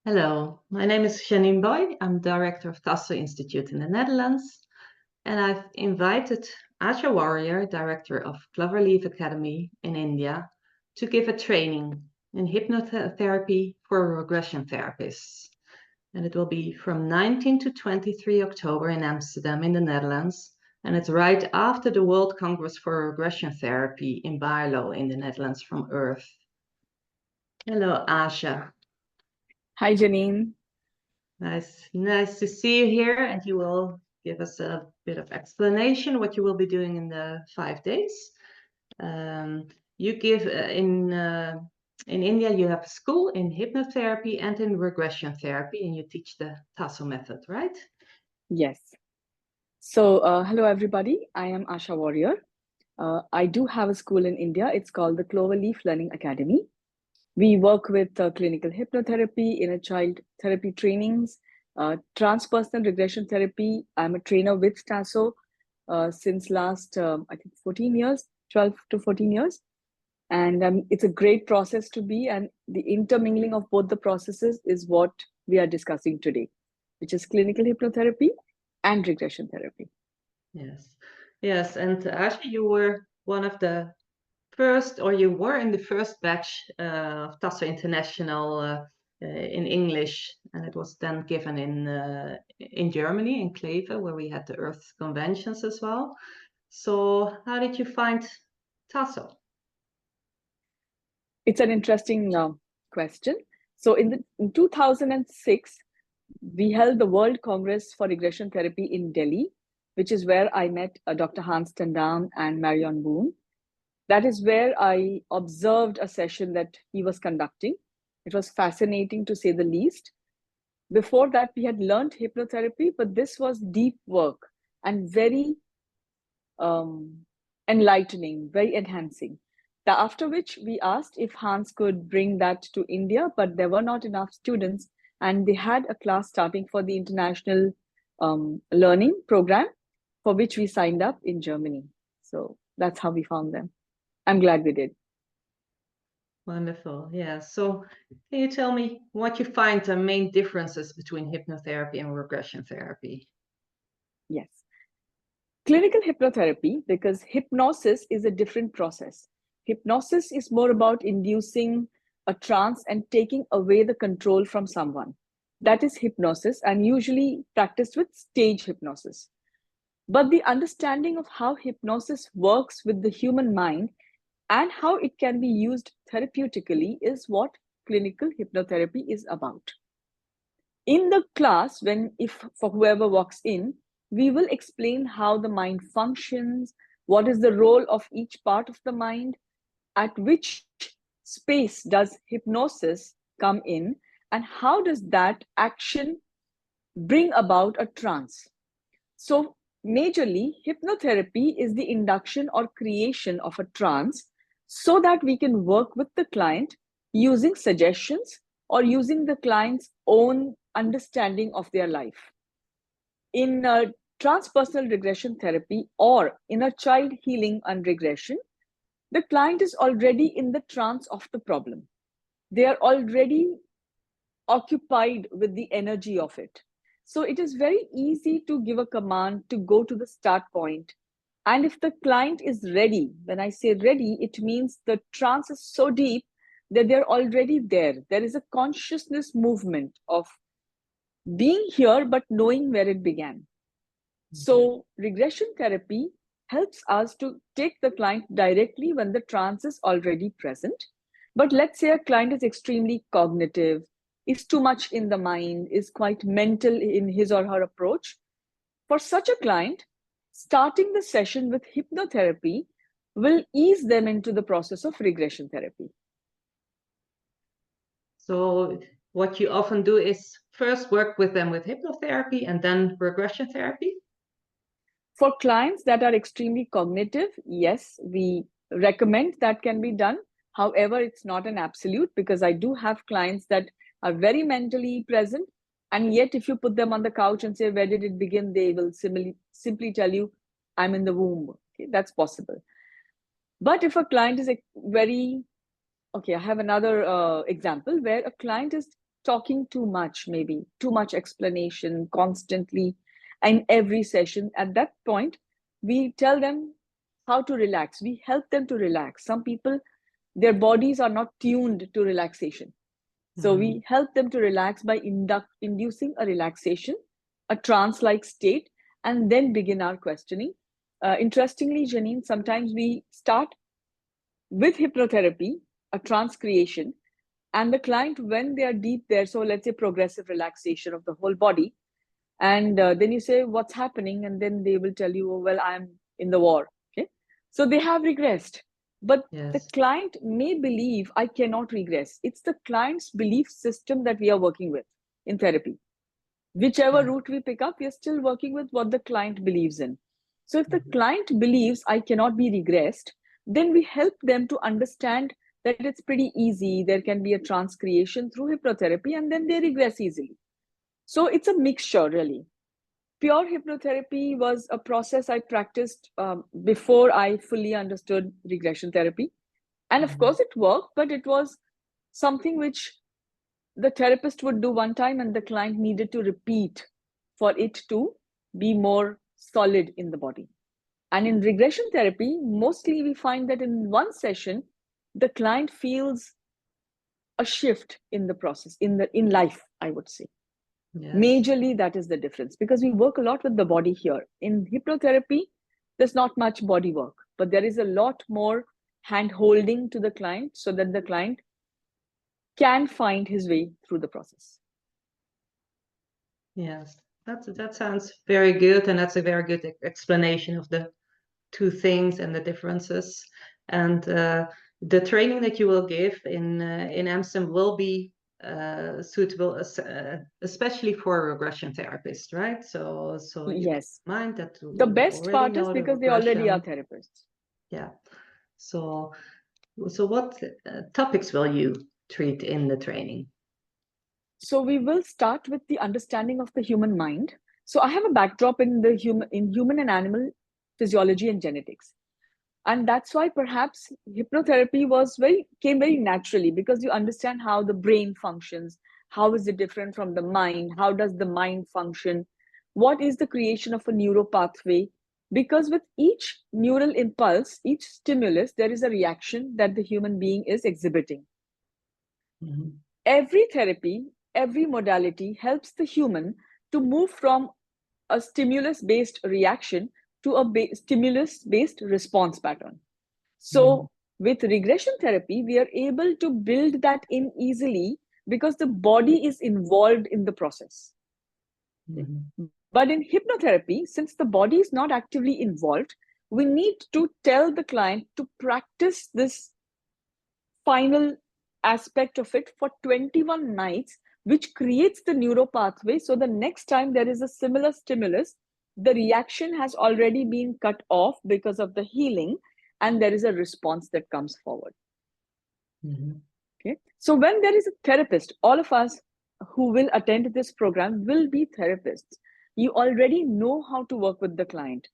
Hello, my name is Janine Booij. I'm director of Tasso Institute in the Netherlands, and I've invited Aasha Warriar, director of Clover Leaf Academy in India, to give a training in hypnotherapy for regression therapists. And it will be from 19 to 23 October in Amsterdam in the Netherlands. And it's right after the World Congress for Regression Therapy in Baarlo in the Netherlands from Earth. Hello, Aasha. Hi, Janine. Nice to see you here, and you will give us a bit of explanation what you will be doing in the 5 days. You give in India you have a school in hypnotherapy and in regression therapy, and you teach the Tasso method, right? Yes. So, hello, everybody. I am Aasha Warriar. I do have a school in India. It's called the Clover Leaf Learning Academy. We work with clinical hypnotherapy, inner child therapy trainings, transpersonal regression therapy. I'm a trainer with Tasso since last, I think, 14 years, 12 to 14 years. And it's a great process to be. And the intermingling of both the processes is what we are discussing today, which is clinical hypnotherapy and regression therapy. Yes. And Asha, you were one of the first, or you were in the first batch of Tasso International in English, and it was then given in Germany, in Clever, where we had the Earth conventions as well. So how did you find Tasso? It's an interesting question. So in 2006, we held the World Congress for Regression Therapy in Delhi, which is where I met Dr. Hans Tendam and Marion Boone. That is where I observed a session that he was conducting. It was fascinating, to say the least. Before that, we had learned hypnotherapy, but this was deep work and very enlightening, very enhancing. After which we asked if Hans could bring that to India, but there were not enough students, and they had a class starting for the international learning program, for which we signed up in Germany. So that's how we found them. I'm glad we did. Wonderful. Yeah. So can you tell me what you find the main differences between hypnotherapy and regression therapy? Yes. Clinical hypnotherapy, because hypnosis is a different process. Hypnosis is more about inducing a trance and taking away the control from someone. That is hypnosis, and usually practiced with stage hypnosis. But the understanding of how hypnosis works with the human mind and how it can be used therapeutically is what clinical hypnotherapy is about. In the class, if for whoever walks in, we will explain how the mind functions, what is the role of each part of the mind, at which space does hypnosis come in, and how does that action bring about a trance. So majorly, hypnotherapy is the induction or creation of a trance so that we can work with the client using suggestions or using the client's own understanding of their life. In transpersonal regression therapy or inner child healing and regression, the client is already in the trance of the problem. They are already occupied with the energy of it. So it is very easy to give a command to go to the start point. And if the client is ready, when I say ready, it means the trance is so deep that they're already there. There is a consciousness movement of being here, but knowing where it began. So regression therapy helps us to take the client directly when the trance is already present. But let's say a client is extremely cognitive, is too much in the mind, is quite mental in his or her approach. For such a client, starting the session with hypnotherapy will ease them into the process of regression therapy. So what you often do is first work with them with hypnotherapy and then regression therapy? For clients that are extremely cognitive, yes, we recommend that can be done. However, it's not an absolute, because I do have clients that are very mentally present, and yet if you put them on the couch and say, where did it begin? They will simply tell you, I'm in the womb. Okay, that's possible. But if a client is very, okay, I have another example where a client is talking too much, maybe too much explanation constantly in every session. At that point, we tell them how to relax. We help them to relax. Some people, their bodies are not tuned to relaxation. So we help them to relax by inducing a relaxation, a trance-like state, and then begin our questioning. Interestingly, Janine, sometimes we start with hypnotherapy, a trance creation, and the client, when they are deep there, so let's say progressive relaxation of the whole body, and then you say, what's happening? And then they will tell you, oh, well, I'm in the war. Okay. So they have regressed. But the client may believe I cannot regress. It's the client's belief system that we are working with in therapy. Whichever route we pick up, we are still working with what the client believes in. So if the client believes I cannot be regressed, then we help them to understand that it's pretty easy. There can be a trance creation through hypnotherapy, and then they regress easily. So it's a mixture, really. Pure hypnotherapy was a process I practiced before I fully understood regression therapy. And of course it worked, but it was something which the therapist would do one time and the client needed to repeat for it to be more solid in the body. And in regression therapy, mostly we find that in one session, the client feels a shift in the process, in life, I would say. Majorly, that is the difference, because we work a lot with the body here. In hypnotherapy, there's not much body work, but there is a lot more hand holding to the client so that the client can find his way through the process. Yes, that sounds very good, and that's a very good explanation of the two things and the differences. And the training that you will give in Amsterdam will be suitable, especially for regression therapists, right? So yes, mind that the best part is because they already are therapists. Yeah. So what topics will you treat in the training? So we will start with the understanding of the human mind. So I have a backdrop in the human and animal physiology and genetics. And that's why perhaps hypnotherapy came very naturally, because you understand how the brain functions. How is it different from the mind? How does the mind function? What is the creation of a neuropathway? Because with each neural impulse, each stimulus, there is a reaction that the human being is exhibiting. Every therapy, every modality helps the human to move from a stimulus-based reaction to a stimulus-based response pattern. So with regression therapy, we are able to build that in easily because the body is involved in the process. But in hypnotherapy, since the body is not actively involved, we need to tell the client to practice this final aspect of it for 21 nights, which creates the neuropathway. So the next time there is a similar stimulus, the reaction has already been cut off because of the healing, and there is a response that comes forward. Okay. So when there is a therapist, all of us who will attend this program will be therapists. You already know how to work with the client.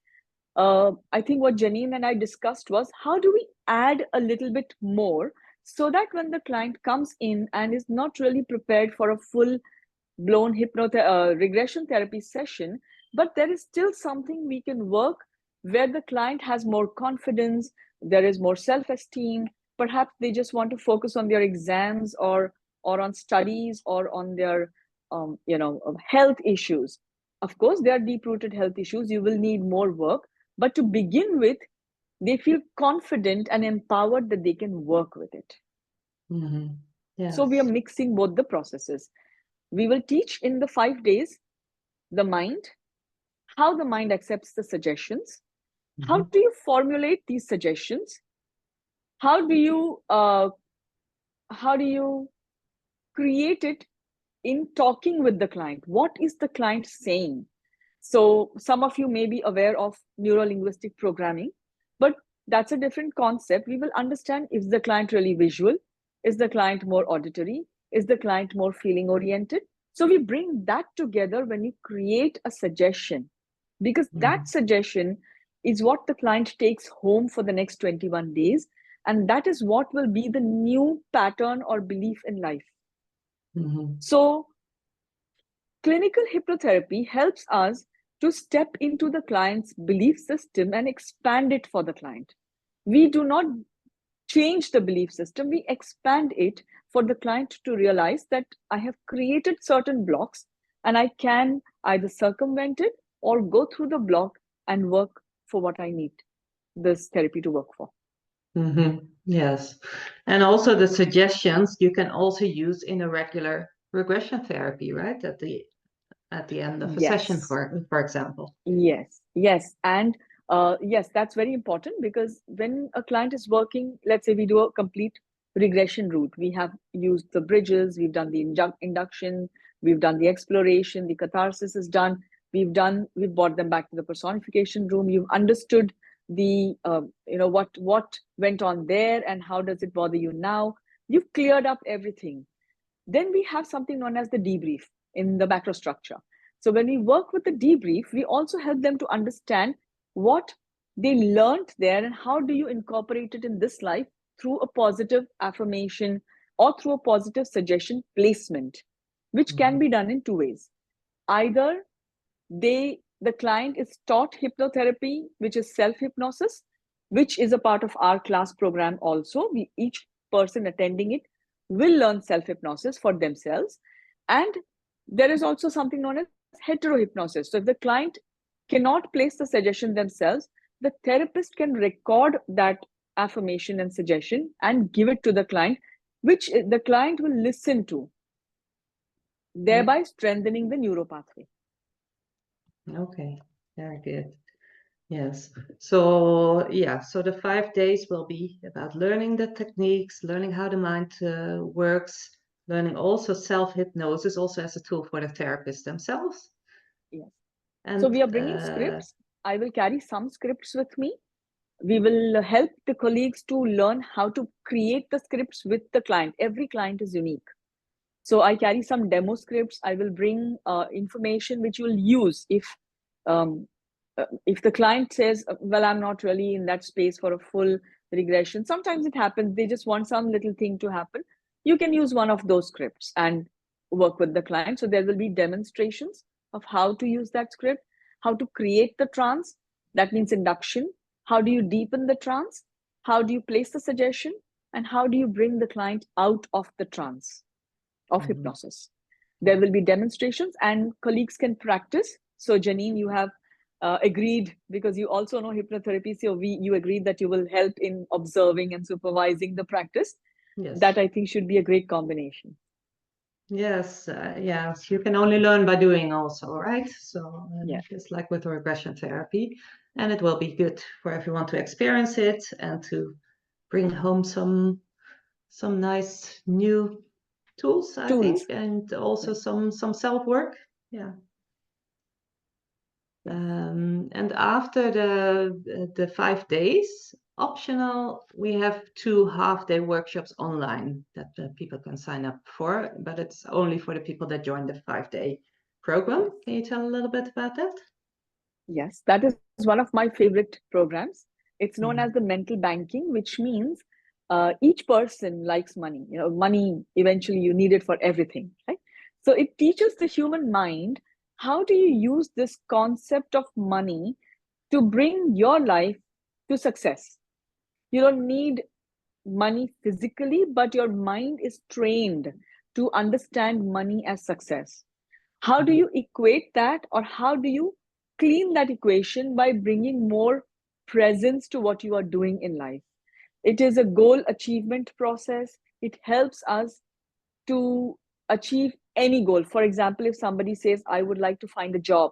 I think what Janine and I discussed was, how do we add a little bit more so that when the client comes in and is not really prepared for a full-blown regression therapy session, but there is still something we can work where the client has more confidence, there is more self-esteem, perhaps they just want to focus on their exams or on studies or on their health issues. Of course, there are deep-rooted health issues. You will need more work. But to begin with, they feel confident and empowered that they can work with it. Yes. So we are mixing both the processes. We will teach in the 5 days the mind, how the mind accepts the suggestions, how do you formulate these suggestions, how do you create it in talking with the client. What is the client saying? So some of you may be aware of neuro-linguistic programming, but that's a different concept. We will understand, is the client really visual? Is the client more auditory? Is the client more feeling oriented? So we bring that together when you create a suggestion, because that suggestion is what the client takes home for the next 21 days. And that is what will be the new pattern or belief in life. So clinical hypnotherapy helps us to step into the client's belief system and expand it for the client. We do not change the belief system, we expand it for the client to realize that I have created certain blocks and I can either circumvent it or go through the block and work for what I need this therapy to work for. Yes. And also the suggestions you can also use in a regular regression therapy, right? At the end of a session, for example. Yes. And yes, that's very important, because when a client is working, let's say we do a complete regression route. We have used the bridges, we've done the induction, we've done the exploration, the catharsis is done. We've brought them back to the personification room. You've understood the what went on there and how does it bother you now. You've cleared up everything. Then we have something known as the debrief in the macro structure. So when we work with the debrief, we also help them to understand what they learned there and how do you incorporate it in this life through a positive affirmation or through a positive suggestion placement, which can be done in two ways. Either the client is taught hypnotherapy, which is self-hypnosis, which is a part of our class program also. Each person attending it will learn self-hypnosis for themselves. And there is also something known as heterohypnosis. So if the client cannot place the suggestion themselves, the therapist can record that affirmation and suggestion and give it to the client, which the client will listen to, thereby strengthening the neuropathway. Okay, very good. Yes. So so the 5 days will be about learning the techniques, learning how the mind works, learning also self-hypnosis, also as a tool for the therapists themselves. Yes. And so we are bringing scripts. I will carry some scripts with me. We will help the colleagues to learn how to create the scripts with the client. Every client is unique. So I carry some demo scripts. I will bring information which you will use if the client says, well, I'm not really in that space for a full regression. Sometimes it happens, they just want some little thing to happen. You can use one of those scripts and work with the client. So there will be demonstrations of how to use that script, how to create the trance. That means induction. How do you deepen the trance? How do you place the suggestion? And how do you bring the client out of the trance of hypnosis? There will be demonstrations and colleagues can practice. So Janine, you have agreed, because you also know hypnotherapy, so you agreed that you will help in observing and supervising the practice. Yes. That I think should be a great combination. Yes, yes, you can only learn by doing also, right? So just like with regression therapy, and it will be good for everyone to experience it and to bring home some nice new tools, I think, and also some self-work. Yeah. And after the 5 days, optional, we have 2 half-day workshops online that people can sign up for, but it's only for the people that join the 5-day program. Can you tell a little bit about that? Yes, that is one of my favorite programs. It's known as the mental banking, which means each person likes money. Money, eventually you need it for everything, right? So it teaches the human mind, how do you use this concept of money to bring your life to success? You don't need money physically, but your mind is trained to understand money as success. How do you equate that, or how do you clean that equation by bringing more presence to what you are doing in life? It is a goal achievement process. It helps us to achieve any goal. For example, if somebody says, I would like to find a job,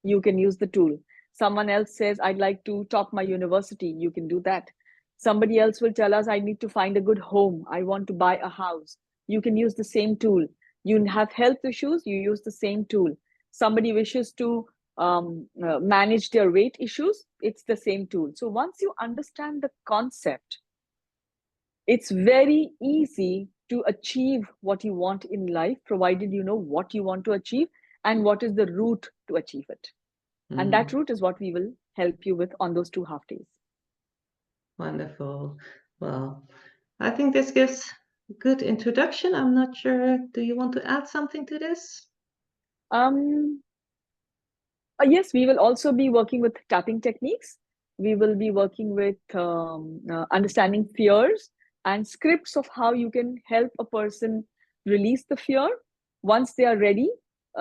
you can use the tool. Someone else says, I'd like to top my university, you can do that. Somebody else will tell us, I need to find a good home, I want to buy a house. You can use the same tool. You have health issues, you use the same tool. Somebody wishes to manage their weight issues, it's the same tool. So once you understand the concept, it's very easy to achieve what you want in life, provided you know what you want to achieve and what is the route to achieve it. And that route is what we will help you with on those 2 half days. Wonderful. Well, I think this gives good introduction. I'm not sure, do you want to add something to this? Yes, we will also be working with tapping techniques. We will be working with understanding fears and scripts of how you can help a person release the fear once they are ready.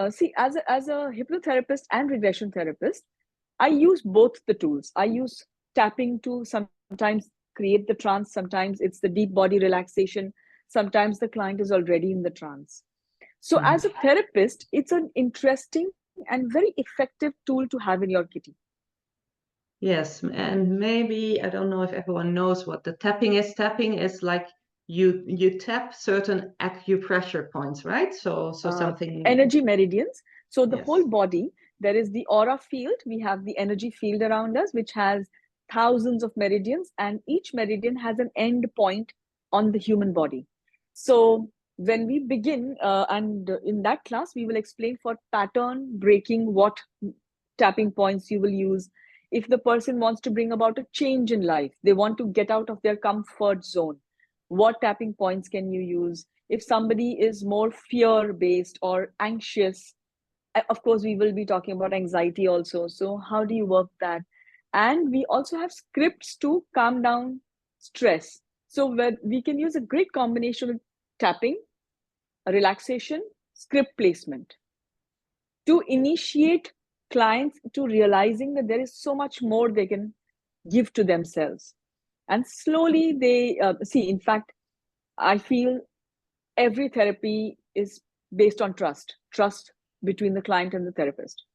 See, as a hypnotherapist and regression therapist, I use both the tools. I use tapping to sometimes create the trance, sometimes it's the deep body relaxation, sometimes the client is already in the trance. So, as a therapist, it's an interesting and very effective tool to have in your kitty. Yes, and maybe I don't know if everyone knows what the tapping is. Tapping is like you tap certain acupressure points, right? So something. Energy meridians. So the Yes. whole body, there is the aura field. We have the energy field around us, which has thousands of meridians, and each meridian has an end point on the human body. So when we begin, and in that class, we will explain for pattern breaking what tapping points you will use. If the person wants to bring about a change in life, they want to get out of their comfort zone, what tapping points can you use? If somebody is more fear based or anxious, of course, we will be talking about anxiety also. So, how do you work that? And we also have scripts to calm down stress. So, we can use a great combination of tapping, relaxation, script placement to initiate clients to realizing that there is so much more they can give to themselves. And slowly they see, in fact, I feel every therapy is based on trust between the client and the therapist.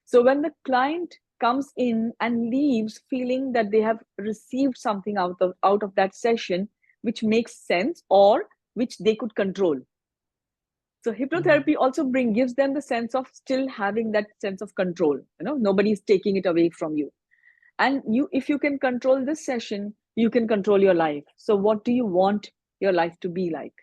So when the client comes in and leaves feeling that they have received something out of that session which makes sense or which they could control. So hypnotherapy also gives them the sense of still having that sense of control. Nobody's taking it away from you. And if you can control this session, you can control your life. So what do you want your life to be like?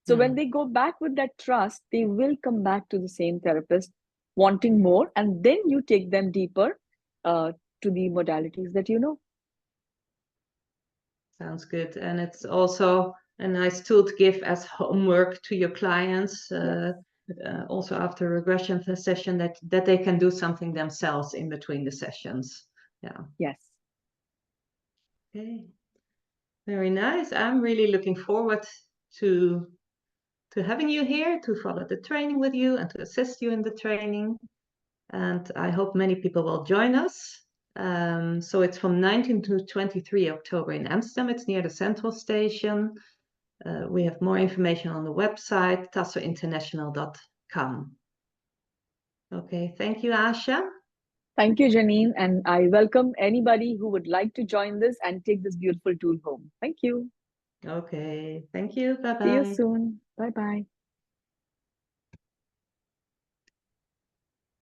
So when they go back with that trust, they will come back to the same therapist wanting more, and then you take them deeper to the modalities that you know. Sounds good. And it's also a nice tool to give as homework to your clients, also after a regression session, that they can do something themselves in between the sessions. Yeah. Yes. Okay. Very nice. I'm really looking forward to having you here, to follow the training with you and to assist you in the training. And I hope many people will join us. So it's from 19 to 23 October in Amsterdam. It's near the Central Station. We have more information on the website, tassointernational.com. Okay, thank you, Aasha. Thank you, Janine. And I welcome anybody who would like to join this and take this beautiful tool home. Thank you. Okay, thank you. See you Bye-bye. soon. Bye-bye.